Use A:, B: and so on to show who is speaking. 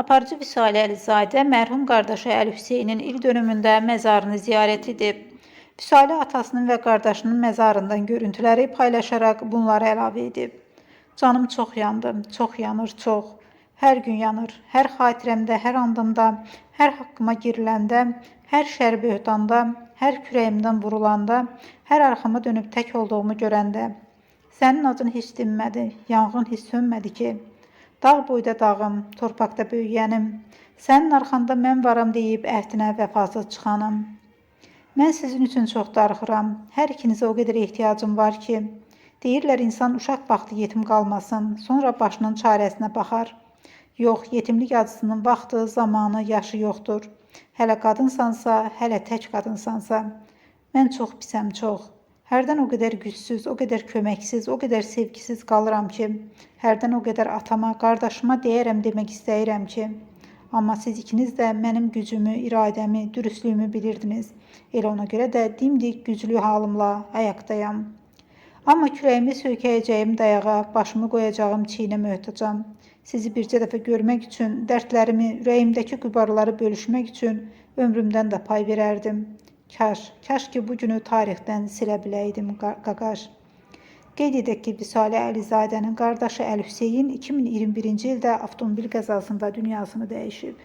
A: Aparıcı Vüsal Əlizadə mərhum qardaşı Əli Hüseynin il dönümündə məzarını ziyarət edib. Vüsalı atasının və qardaşının məzarından görüntüləri paylaşaraq bunları əlavə edib. Canım çox yandı, çox yanır, çox. Hər gün yanır, hər xatirəmdə, hər andımda, hər haqqıma giriləndə, hər şər böhtanda, hər kürəyimdən vurulanda, hər arxama dönüb tək olduğumu görəndə. Sənin acın heç dinmədi, yanğın heç sönmədi ki. Dağ boyda dağım, torpaqda böyüyənim, sənin arxanda mən varam deyib əhdinə vəfasız çıxanım. Mən sizin üçün çox darıxıram, hər ikinizə o qədər ehtiyacım var ki, deyirlər insan uşaq vaxtı yetim qalmasın, sonra başının çarəsinə baxar. Yox, yetimlik acısının vaxtı, zamanı, yaşı yoxdur. Hələ qadınsansa, hələ tək qadınsansa. Mən çox pisəm, çox. Hərdən o qədər gücsüz, o qədər köməksiz, o qədər sevgisiz qalıram ki, hərdən o qədər atama, qardaşıma deyərəm demək istəyirəm ki, amma siz ikiniz də mənim gücümü, iradəmi, dürüstlüyümü bilirdiniz. Elə ona görə də dimdik güclü halımla ayaqdayam. Amma kürəyimi söykəyəcəyim dayağa, başımı qoyacağım çiynə möhtacam. Sizi bircə dəfə görmək üçün, dərdlərimi, ürəyimdəki qübarları bölüşmək üçün ömrümdən də pay verərdim. Kaş ki bu günü tarixdən silə biləydim qaqaş. Qeyd edək ki, Vüsal Əlizadənin qardaşı Əli Hüseyn 2021-ci ildə avtomobil qəzasında dünyasını dəyişib.